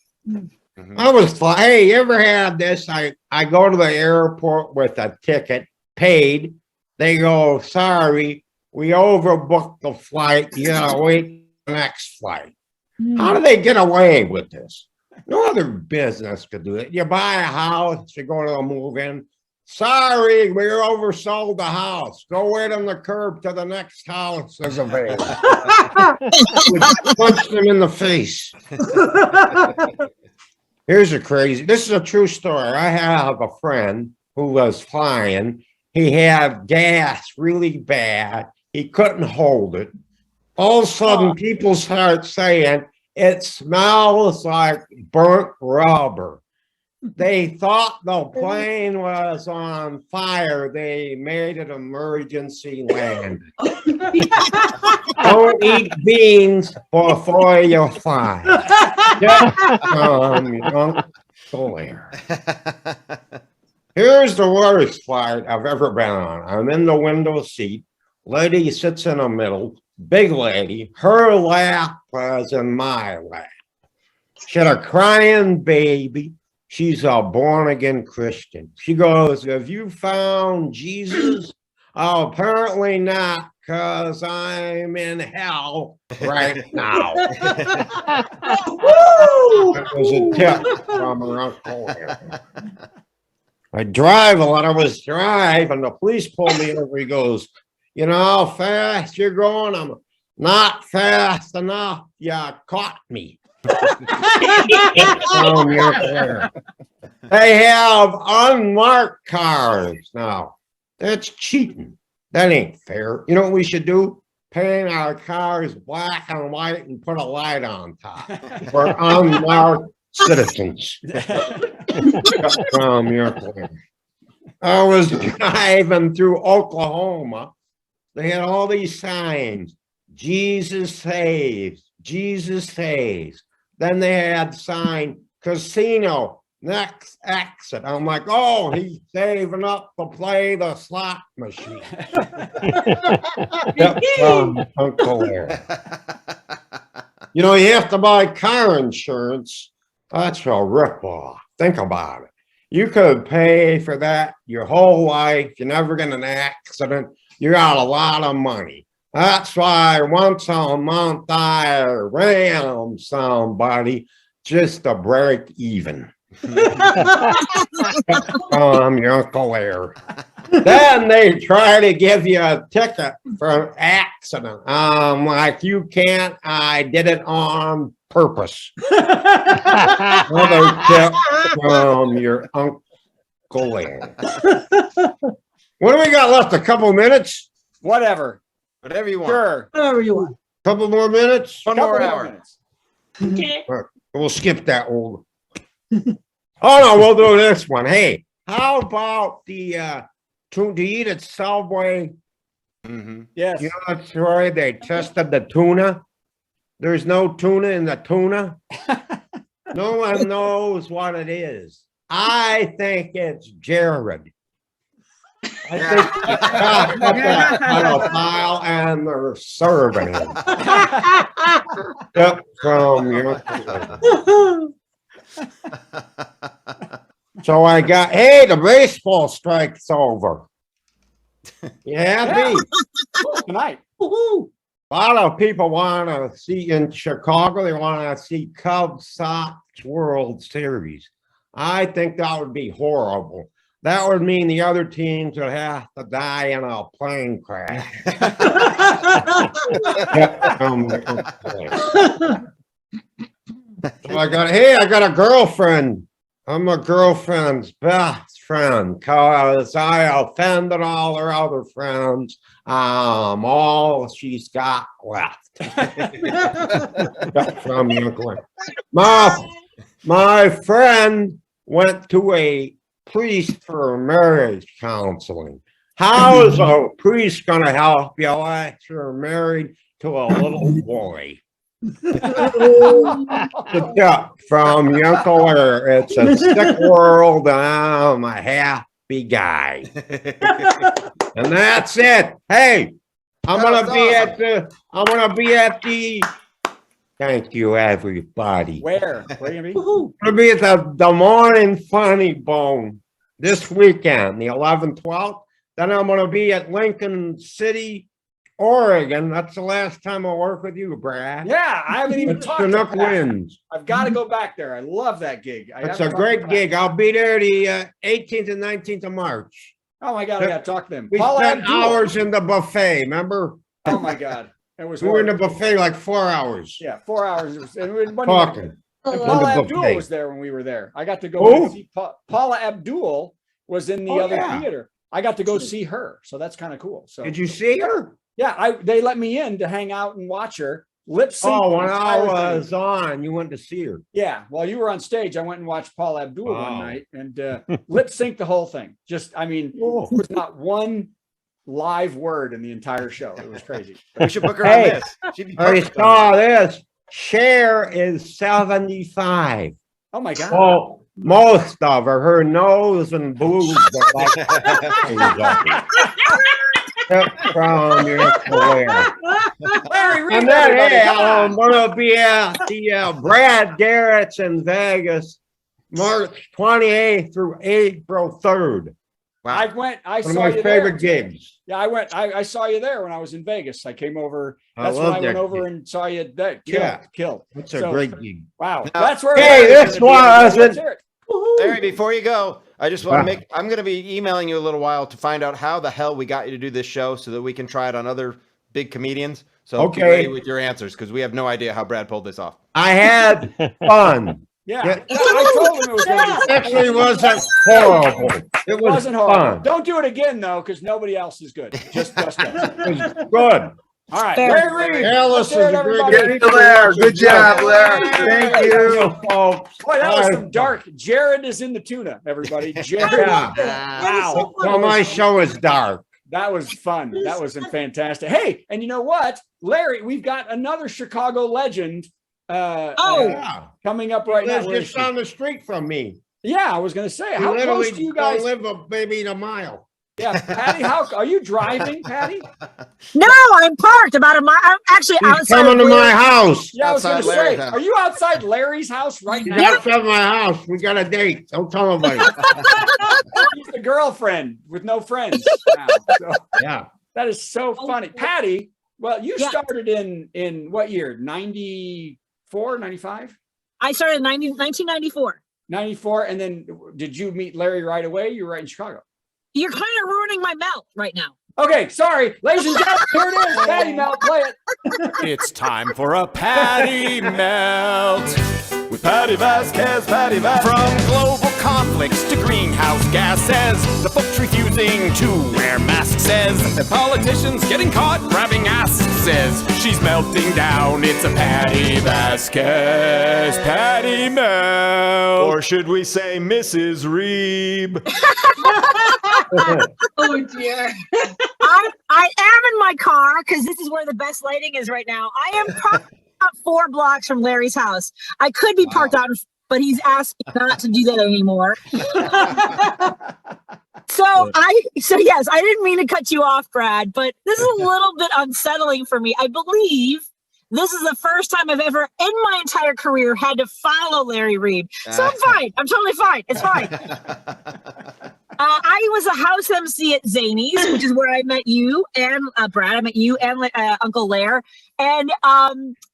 I was flying. Hey, you ever had this? I go to the airport with a ticket, paid. They go, sorry, we overbooked the flight. You gotta wait for the next flight. How do they get away with this? No other business could do it. You buy a house, you go to a move-in. Sorry, we oversold the house. Go wait on the curb till the next house is available. Punch them in the face. Here's a crazy, this is a true story. I have a friend who was flying. He had gas really bad. He couldn't hold it. All of a sudden, people start saying, it smells like burnt rubber. They thought the plane was on fire. They made an emergency landing. Don't eat beans before you fly. Uncle Larry. Here's the worst flight I've ever been on. I'm in the window seat. Lady sits in the middle. Big lady. Her lap was in my lap. She had a crying baby. She's a born-again Christian. She goes, have you found Jesus? Oh, apparently not, because I'm in hell right now. That was a tip from her Uncle Larry. I drive a lot. I was driving. The police pulled me over. He goes, you know how fast you're going? I'm not fast enough. You caught me. They have unmarked cars now. That's cheating. That ain't fair. You know what we should do? Paint our cars black and white and put a light on top for unmarked citizens. I was driving through Oklahoma. They had all these signs. Jesus saves. Jesus saves. Then they had sign casino next exit. I'm like, oh, he's saving up to play the slot machine. Uncle Larry. You know, you have to buy car insurance. That's a ripoff. Think about it. You could pay for that your whole life. You never get in an accident. You got a lot of money. That's why once a month I ram somebody just to break even. Your Uncle Larry. Then they try to give you a ticket for an accident. Like you can't, I did it on purpose. Another tip from your Uncle Larry. What do we got left? A couple minutes? Whatever. Whatever you want. Sure. Whatever you want. Couple more minutes? One more hour. Okay. We'll skip that old. Oh no, we'll do this one. Hey, how about the do you eat at Subway? Mm-hmm. Yes. You know that story? They tested the tuna. There's no tuna in the tuna. No one knows what it is. I think it's Jared. I think they put that on a file and they're serving it. Yep, from your. So I got, hey, the baseball strike's over. You happy? Tonight. Woohoo. A lot of people want to see in Chicago, they want to see Cubs Sox World Series. I think that would be horrible. That would mean the other teams would have to die in a plane crash. So I got a girlfriend. I'm a girlfriend's best friend because I offended all her other friends. All she's got left. From my friend went to a priest for marriage counseling. How is a priest going to help you after you're married to a little boy? From your Uncle Larry. It's a sick world and I'm a happy guy. And that's it. Hey, I'm gonna be at the thank you everybody. Where are you gonna be? I'm gonna be at the Morning Funny Bone this weekend, the 11th, 12th. Then I'm gonna be at Lincoln City, Oregon. That's the last time I'll work with you, Brad. Yeah, I haven't even talked Chinook about that. Winds. I've got to go back there. I love that gig. It's a great gig. I'll be there the 18th and 19th of March. Oh my God, I got to talk to them. We Paul spent Abdul. hours in the buffet, remember? Oh my God. It was We were in the horrible. buffet like 4 hours. Yeah, 4 hours. It was, Talking. And Oh, Paula Wonderful Abdul thing. was there when we were there. I got to go Who? see Paula Abdul was in the Oh, other yeah. theater. I got to go see her, so that's kind of cool. So Did you see her? yeah, they let me in to hang out and watch her lip sync. Oh, the when I entire was thing. on, you went to see her. Yeah, while you were on stage, I went and watched Paula Abdul one Wow. night and lip sync the whole thing. Just, I mean, Cool. there was not one live word in the entire show. It was crazy. We should book her Hey, on this. She'd be I perfect on saw this. Cher is 75. Oh my god! Oh, most of her nose and boobs are like from your career. Larry Reeb, And then, everybody, hey, come on. I'm gonna be at the Brad Garrett's in Vegas, March 28th through April 3rd. I went. I One of saw my you favorite there. gigs. Yeah, I went. I saw you there when I was in Vegas. I came over. I That's when love I went that over gig. and saw you. That killed. Yeah. Killed. That's a So- great gig. Wow. Now- That's where. Hey, Larry's this gonna be. wasn't- Let's hear it. Larry, before you go, I just want Wow. to I'm going to be emailing you a little while to find out how the hell we got you to do this show so that we can try it on other big comedians. So Okay. be ready with your answers because we have no idea how Brad pulled this off. I had fun. Yeah. Yeah. I told him it was going to be. Actually, wasn't horrible. It It was wasn't horrible. fun. Don't do it again though, because nobody else is good. Just us. It was good. All right, Fair. Larry Reeb. Alice Let's is hear it, a great everybody. guy. Blair, good job, Blair. Thank you. folks. Boy, that was Bye. some dark. Jared is in the tuna, everybody. Jared. Yeah. Wow. Well, my show is dark. That was fun. That was fantastic. Hey, and you know what, Larry, we've got another Chicago legend Yeah. coming up right now. Lives Where is just she? down the street from me. Yeah, I was going to say, We how literally close do you don't guys? live maybe a mile. Yeah, Patty, how are you driving, Patty? No, I'm parked about a mile. I'm actually He's outside. coming to of my Blair. house. Yeah, I was going to Outside say, Larry's house. are you outside Larry's house right He's now? outside my house. We got a date. Don't tell nobody. He's the girlfriend with no friends now. So Yeah. that is so funny. Patty, well, you Yeah. started in what year? 94, 95? I started in 1994. 94. And then did you meet Larry right away? You were right in Chicago. You're kind of ruining my mouth right now. Okay, sorry. Ladies and gentlemen, here it is. Patty Melt, play it. It's time for a Patty Melt with Patti Vasquez, Patti Vasquez. From global conflicts to greenhouse gases, the folks refusing to wear masks says, the politicians getting caught grabbing asses says, she's melting down. It's a Patti Vasquez, Patty Melt. Or should we say Mrs. Reeb? Oh dear. I am in my car because this is where the best lighting is right now. I am parked about 4 blocks from Larry's house. I could be parked out, but he's asked me not to do that anymore. So yes, I didn't mean to cut you off, Brad, but this is a little bit unsettling for me. I believe this is the first time I've ever in my entire career had to follow Larry Reeb. So I'm fine. I'm totally fine. It's fine. I was a house MC at Zany's, which is where I met you and Brad. I met you and Uncle Lair. And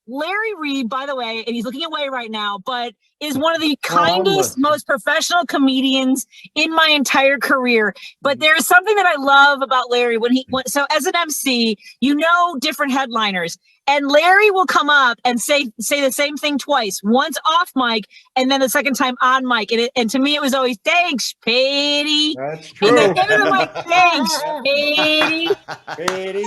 Larry Reeb, by the way, and he's looking away right now, but is one of the kindest, most professional comedians in my entire career. But there's something that I love about Larry so as an MC, you know different headliners. And Larry will come up and say the same thing twice, once off mic, and then the second time on mic. And to me, it was always, thanks, Patti. That's And true. then end of the mic, thanks, Patti. Patty.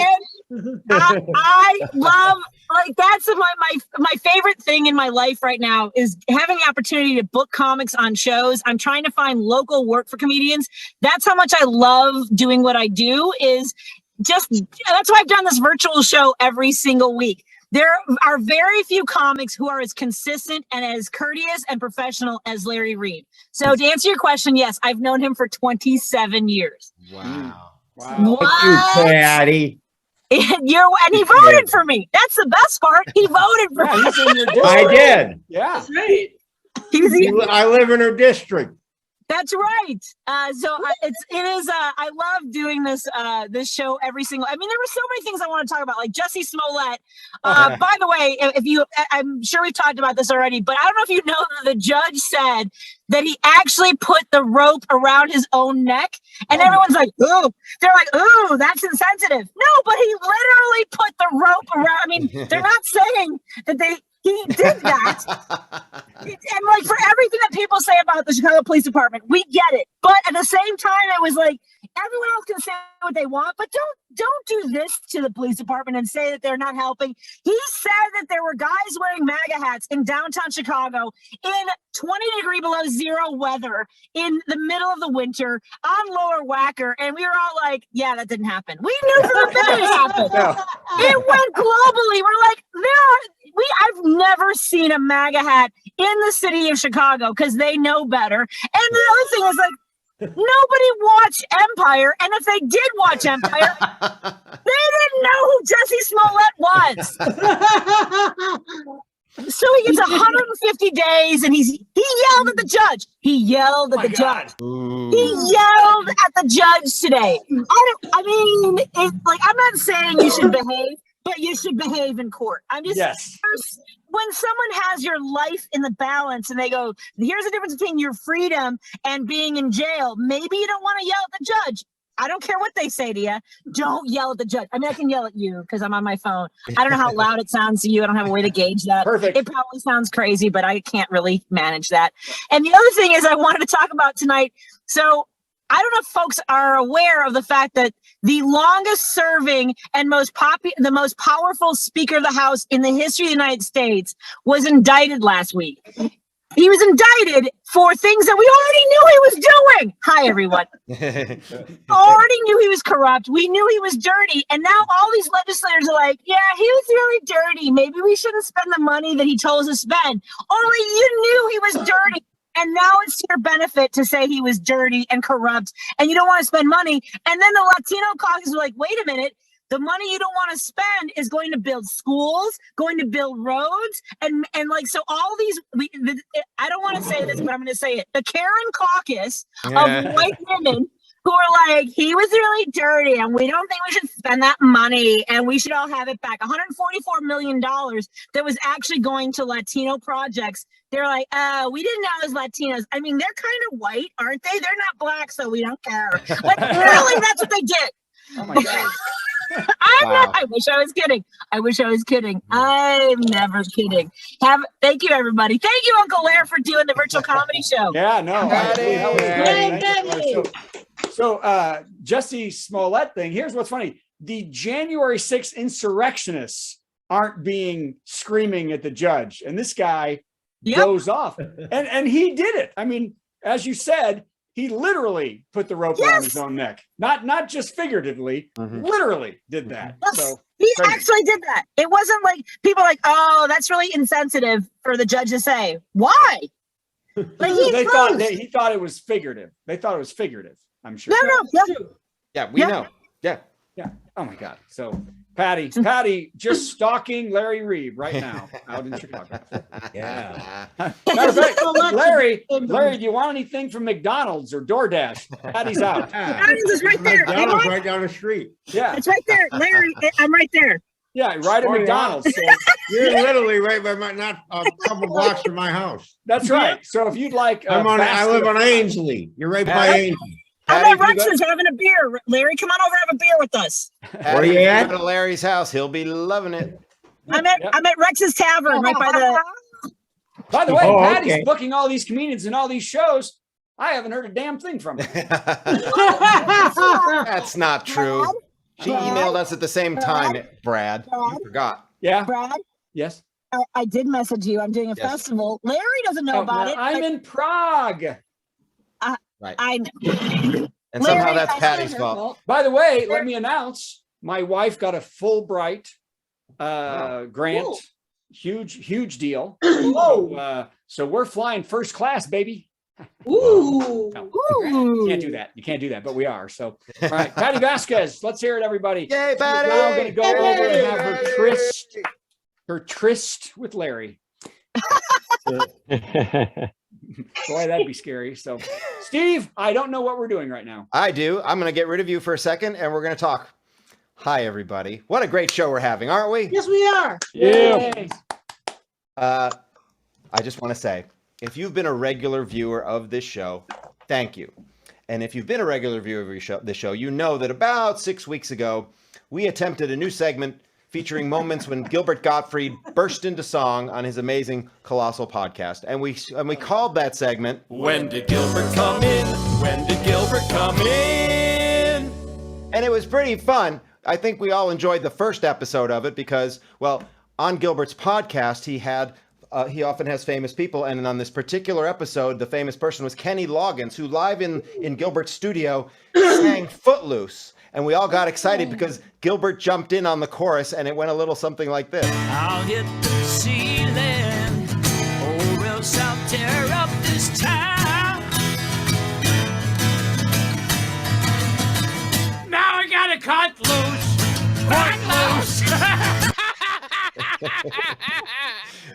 And I love, like, that's my favorite thing in my life right now is having the opportunity to book comics on shows. I'm trying to find local work for comedians. That's how much I love doing what I do that's why I've done this virtual show every single week. There are very few comics who are as consistent and as courteous and professional as Larry Reeb. So to answer your question, yes, I've known him for 27 years. Wow. Wow. What? You, Patty. And he voted for me. That's the best part. He voted for Yeah, me. he's in your district. I did. Yeah. That's right. I live in her district. That's right. I love doing this show every single. I mean, there were so many things I want to talk about, like Jessie Smollett. By the way, I'm sure we've talked about this already, but I don't know if you know that the judge said that he actually put the rope around his own neck, and everyone's like, "Ooh," they're like, "Ooh, that's insensitive." No, but he literally put the rope around. I mean, they're not saying that he did that. And like for everything that people say about the Chicago Police Department, we get it. But at the same time, it was like everyone else can say what they want, but don't do this to the police department and say that they're not helping. He said that there were guys wearing MAGA hats in downtown Chicago in 20 below zero weather in the middle of the winter on Lower Wacker, and we were all like, "Yeah, that didn't happen." We knew from the beginning it happened. It went globally. We're like, I've never seen a MAGA hat in the city of Chicago because they know better. And the other thing is like, nobody watched Empire, and if they did watch Empire, they didn't know who Jessie Smollett was. So he gets 150 days, and he yelled at the judge. He yelled at the judge. He yelled at the judge today. I'm not saying you should behave, but you should behave in court. I'm just when someone has your life in the balance and they go, here's the difference between your freedom and being in jail. Maybe you don't want to yell at the judge. I don't care what they say to you. Don't yell at the judge. I mean, I can yell at you because I'm on my phone. I don't know how loud it sounds to you. I don't have a way to gauge that. Perfect. It probably sounds crazy, but I can't really manage that. And the other thing is I wanted to talk about tonight. So I don't know if folks are aware of the fact that the longest serving and the most powerful Speaker of the House in the history of the United States was indicted last week. He was indicted for things that we already knew he was doing. Hi, everyone. Already knew he was corrupt. We knew he was dirty. And now all these legislators are like, yeah, he was really dirty. Maybe we shouldn't spend the money that he told us to spend. Only you knew he was dirty. And now it's to your benefit to say he was dirty and corrupt and you don't want to spend money. And then the Latino caucus are like, wait a minute. The money you don't want to spend is going to build schools, going to build roads, and like so. All these, I don't want to say this, but I'm going to say it. The Karen caucus of white women who are like, he was really dirty, and we don't think we should spend that money, and we should all have it back. $144 million that was actually going to Latino projects. They're like, we didn't know it was Latinos. I mean, they're kind of white, aren't they? They're not black, so we don't care. Like, really, that's what they did. Oh my God. I wish I was kidding. I'm never kidding. Thank you, everybody. Thank you, Uncle Larry, for doing the virtual comedy show. Yeah, no. So Jessie Smollett thing, here's what's funny. The January 6th insurrectionists aren't being screaming at the judge. And this guy goes off. And he did it. I mean, as you said, he literally put the rope around his own neck. Not just figuratively, literally did that. Yes, so he actually did that. It wasn't like people like, oh, that's really insensitive for the judge to say. Why? Like he thought it was figurative. They thought it was figurative, I'm sure. Yeah, we know. Yeah. Oh my God. So Patti just stalking Larry Reeb right now out in Chicago. Yeah. Matter of fact, Larry, do you want anything from McDonald's or DoorDash? Patty's out. McDonald's is right there. McDonald's right down the street. Yeah. It's right there. Larry, I'm right there. Yeah, right at McDonald's. So. You're literally right by not a couple blocks from my house. That's right. So if you'd like, I live on Ainsley. You're right by Ainsley. I'm at Rex's having a beer. Larry, come on over and have a beer with us. Where are you at? Go to Larry's house. He'll be loving it. I'm at Rex's Tavern right by the. By the way, Patty's booking all these comedians and all these shows. I haven't heard a damn thing from her. That's not true. She emailed us at the same time, Brad. You forgot. Yeah. Brad? Yes. I did message you. I'm doing a festival. Larry doesn't know about it. I'm in Prague. Right. I know. And somehow that's Patty's fault. By the way, let me announce my wife got a Fulbright grant. Cool. Huge deal. So we're flying first class, baby. Ooh. No, you can't do that. You can't do that, but we are. So, all right, Patti Vasquez, let's hear it, everybody. Yay, Patti! Now I'm going to go over and have her tryst with Larry. Boy, that'd be scary. So, Steve, I don't know what we're doing right now. I do. I'm going to get rid of you for a second, and we're going to talk. Hi, everybody. What a great show we're having, aren't we? Yes, we are. Yay. I just want to say, if you've been a regular viewer of this show, thank you. And if you've been a regular viewer of this show, you know that about 6 weeks ago, we attempted a new segment featuring moments when Gilbert Gottfried burst into song on his amazing Colossal podcast. And we called that segment, When Did Gilbert Come In? When Did Gilbert Come In? And it was pretty fun. I think we all enjoyed the first episode of it because, well, on Gilbert's podcast, he often has famous people. And on this particular episode, the famous person was Kenny Loggins, who live in Gilbert's studio sang Footloose. And we all got excited because Gilbert jumped in on the chorus and it went a little something like this. I'll hit the ceiling, or else I'll tear up this town. Now I gotta cut loose.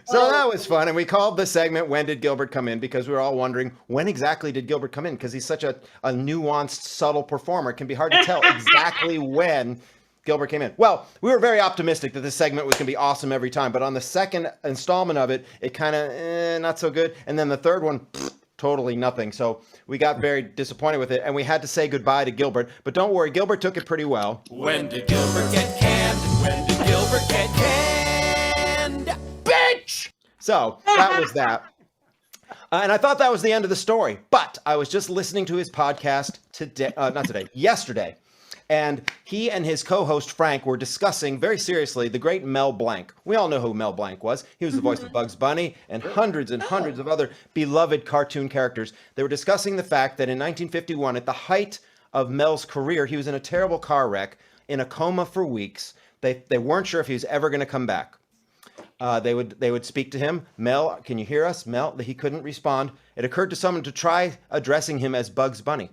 So that was fun. And we called the segment, When Did Gilbert Come In? Because we were all wondering, when exactly did Gilbert come in? Because he's such a nuanced, subtle performer. It can be hard to tell exactly when Gilbert came in. Well, we were very optimistic that this segment was going to be awesome every time. But on the second installment of it, it kind of not so good. And then the third one, totally nothing. So we got very disappointed with it. And we had to say goodbye to Gilbert. But don't worry, Gilbert took it pretty well. When did Gilbert get canned? When did Gilbert get canned? Bitch! So that was that. And I thought that was the end of the story. But I was just listening to his podcast yesterday. And he and his co-host Frank were discussing very seriously the great Mel Blanc. We all know who Mel Blanc was. He was the voice of Bugs Bunny and hundreds of other beloved cartoon characters. They were discussing the fact that in 1951, at the height of Mel's career, he was in a terrible car wreck, in a coma for weeks. They weren't sure if he was ever going to come back. They would speak to him. Mel, can you hear us? Mel, he couldn't respond. It occurred to someone to try addressing him as Bugs Bunny.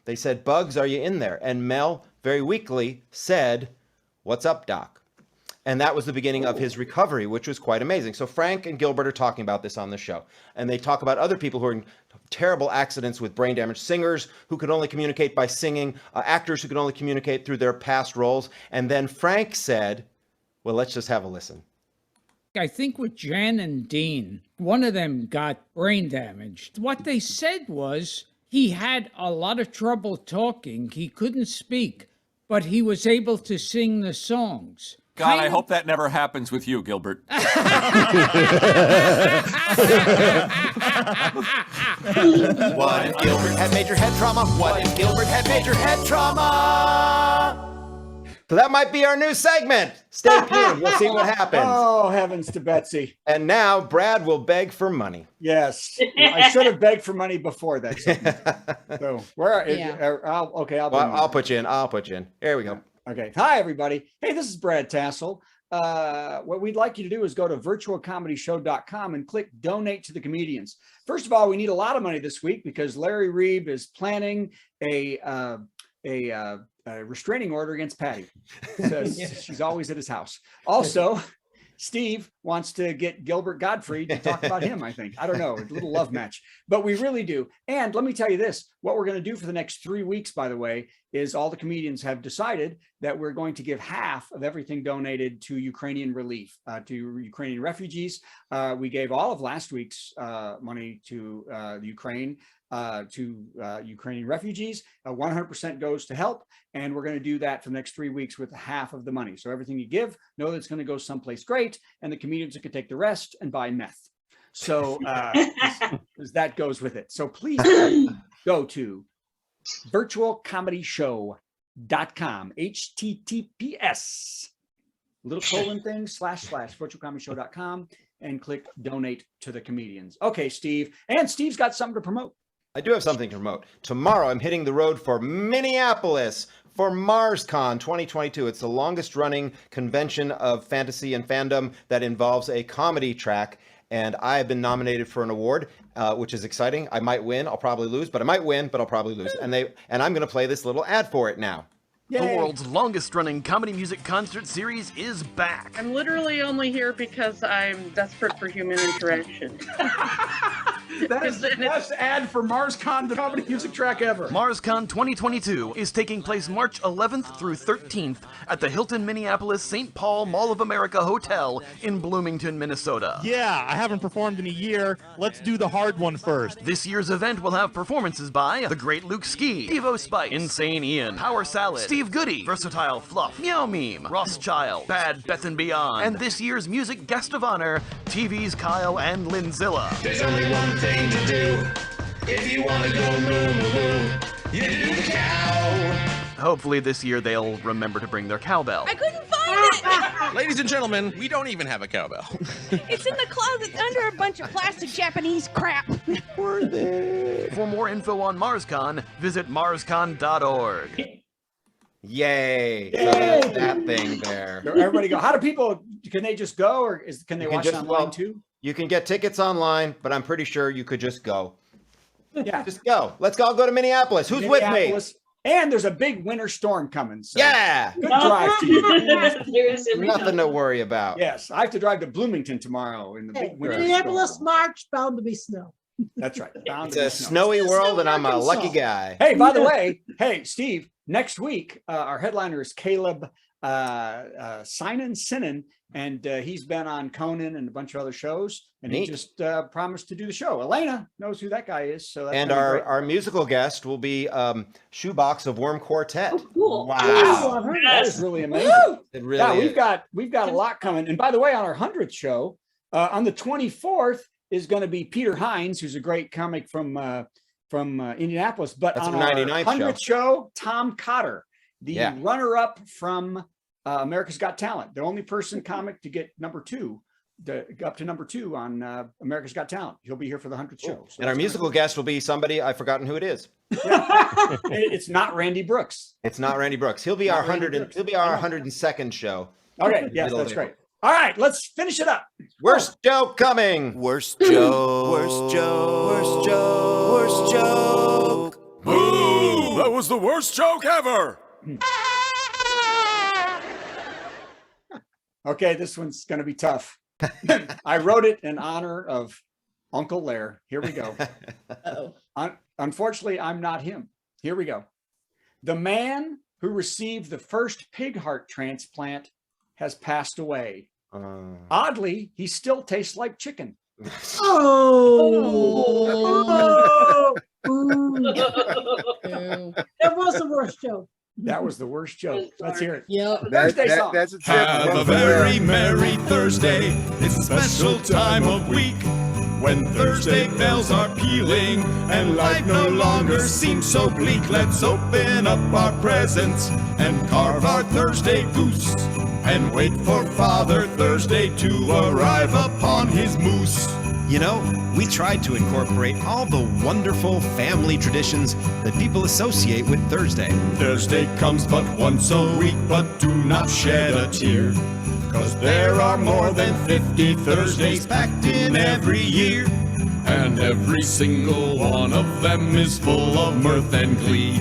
They said, Bugs, are you in there? And Mel very weakly said, what's up, Doc? And that was the beginning of his recovery, which was quite amazing. So Frank and Gilbert are talking about this on the show. And they talk about other people who are in terrible accidents with brain damage, singers who could only communicate by singing, actors who could only communicate through their past roles. And then Frank said, well, let's just have a listen. I think with Jan and Dean, one of them got brain damage. What they said was he had a lot of trouble talking. He couldn't speak, but he was able to sing the songs. God, I hope that never happens with you, Gilbert. What if Gilbert had major head trauma? What if Gilbert had major head trauma? So that might be our new segment. Stay tuned. We'll see what happens. Oh, heavens to Betsy. And now Brad will beg for money. Yes. I should have begged for money before that segment. So I'll put you in. I'll put you in. There we go. Okay. Hi, everybody. Hey, this is Brad Tassell. What we'd like you to do is go to virtualcomedyshow.com and click donate to the comedians. First of all, we need a lot of money this week because Larry Reeb is planning a restraining order against Patti. So she's always at his house. Also, Steve wants to get Gilbert Gottfried to talk about him, I think. I don't know, a little love match. But we really do. And let me tell you this, what we're going to do for the next 3 weeks, by the way, is all the comedians have decided that we're going to give half of everything donated to Ukrainian relief, to Ukrainian refugees. We gave all of last week's money to Ukraine. To Ukrainian refugees. 100% goes to help. And we're going to do that for the next 3 weeks with half of the money. So everything you give, know that it's going to go someplace great. And the comedians can take the rest and buy meth. So that goes with it. So please go to virtualcomedyshow.com, HTTPS, little colon thing, / virtualcomedyshow.com, and click donate to the comedians. Okay, Steve. And Steve's got something to promote. I do have something to promote. Tomorrow, I'm hitting the road for Minneapolis for MarsCon 2022. It's the longest running convention of fantasy and fandom that involves a comedy track. And I have been nominated for an award, which is exciting. I might win. I'll probably lose, but I might win, but I'll probably lose. And I'm going to play this little ad for it now. Yay. The world's longest running comedy music concert series is back. I'm literally only here because I'm desperate for human interaction. That is the best ad for MarsCon, the comedy music track ever. MarsCon 2022 is taking place March 11th through 13th at the Hilton Minneapolis St. Paul Mall of America Hotel in Bloomington, Minnesota. Yeah, I haven't performed in a year. Let's do the hard one first. This year's event will have performances by The Great Luke Ski, Evo Spice, Insane Ian, Power Salad, Steve Goodie, Versatile Fluff, Meow Meme, Rothschild, Bad Beth and Beyond, and this year's music guest of honor, TV's Kyle and Linzilla. There's only one thing to do if you want to go moo. You do the cow. Hopefully this year they'll remember to bring their cowbell. I couldn't find it! Ladies and gentlemen, we don't even have a cowbell. It's in the closet under a bunch of plastic Japanese crap. For more info on MarsCon, visit marscon.org. Yay. So that's that thing there. So everybody go. How do people, can they just go, or can they watch it online too? You can get tickets online, but I'm pretty sure you could just go. Yeah. Just go. Let's all go to Minneapolis. Who's with me? And there's a big winter storm coming. So yeah. Good drive to you. Nothing to worry about. Yes. I have to drive to Bloomington tomorrow in the big winter Minneapolis, storm. March, bound to be snow. That's right. It's a snowy world, and I'm a lucky guy. Hey, by the way, Steve, next week, our headliner is Caleb Sinan, and he's been on Conan and a bunch of other shows, and he just promised to do the show. Elena knows who that guy is. So that's and our musical guest will be Shoebox of Worm Quartet. Oh, cool. Wow. That is really amazing. It really is. We've got a lot coming. And by the way, on our 100th show, on the 24th is going to be Peter Hines, who's a great comic from Indianapolis. But that's on our our 99th 100th show, Tom Cotter, the runner-up from America's Got Talent, the only person comic to get up to number two on America's Got Talent. He'll be here for the 100th show. So and our musical guest will be somebody, I've forgotten who it is. It's not Randy Brooks. It's not Randy Brooks. He'll be our 102nd show. Okay, yes, that's great. All right, let's finish it up. Worst joke coming. Worst joke. Worst joke. Worst joke. Worst joke. Boo! That was the worst joke ever. Okay, this one's going to be tough. I wrote it in honor of Uncle Lair. Here we go. Unfortunately, I'm not him. Here we go. The man who received the first pig heart transplant has passed away. Oddly, he still tastes like chicken. Oh. That was the worst joke. That was the worst joke. Let's hear it. Yeah. Thursday song. Have a very merry Thursday. It's a special time of week when Thursday bells are pealing and life no longer seems so bleak. Let's open up our presents and carve our Thursday goose and wait for Father Thursday to arrive upon his moose. You know, we tried to incorporate all the wonderful family traditions that people associate with Thursday. Thursday comes but once a week, but do not shed a tear, 'cause there are more than 50 Thursdays packed in every year, and every single one of them is full of mirth and glee.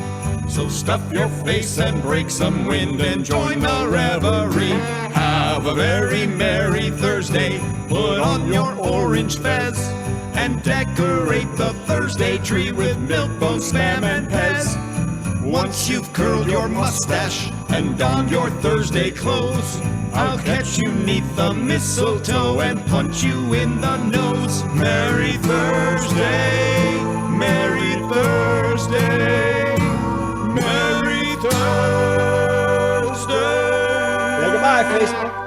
So stuff your face and break some wind and join the revelry. Have a very merry Thursday. Put on your orange fez and decorate the Thursday tree with milk, bone, spam, and pez. Once you've curled your mustache and donned your Thursday clothes, I'll catch you 'neath the mistletoe and punch you in the nose. Merry Thursday, Merry Thursday, Merry Thursday. Say goodbye, Facebook.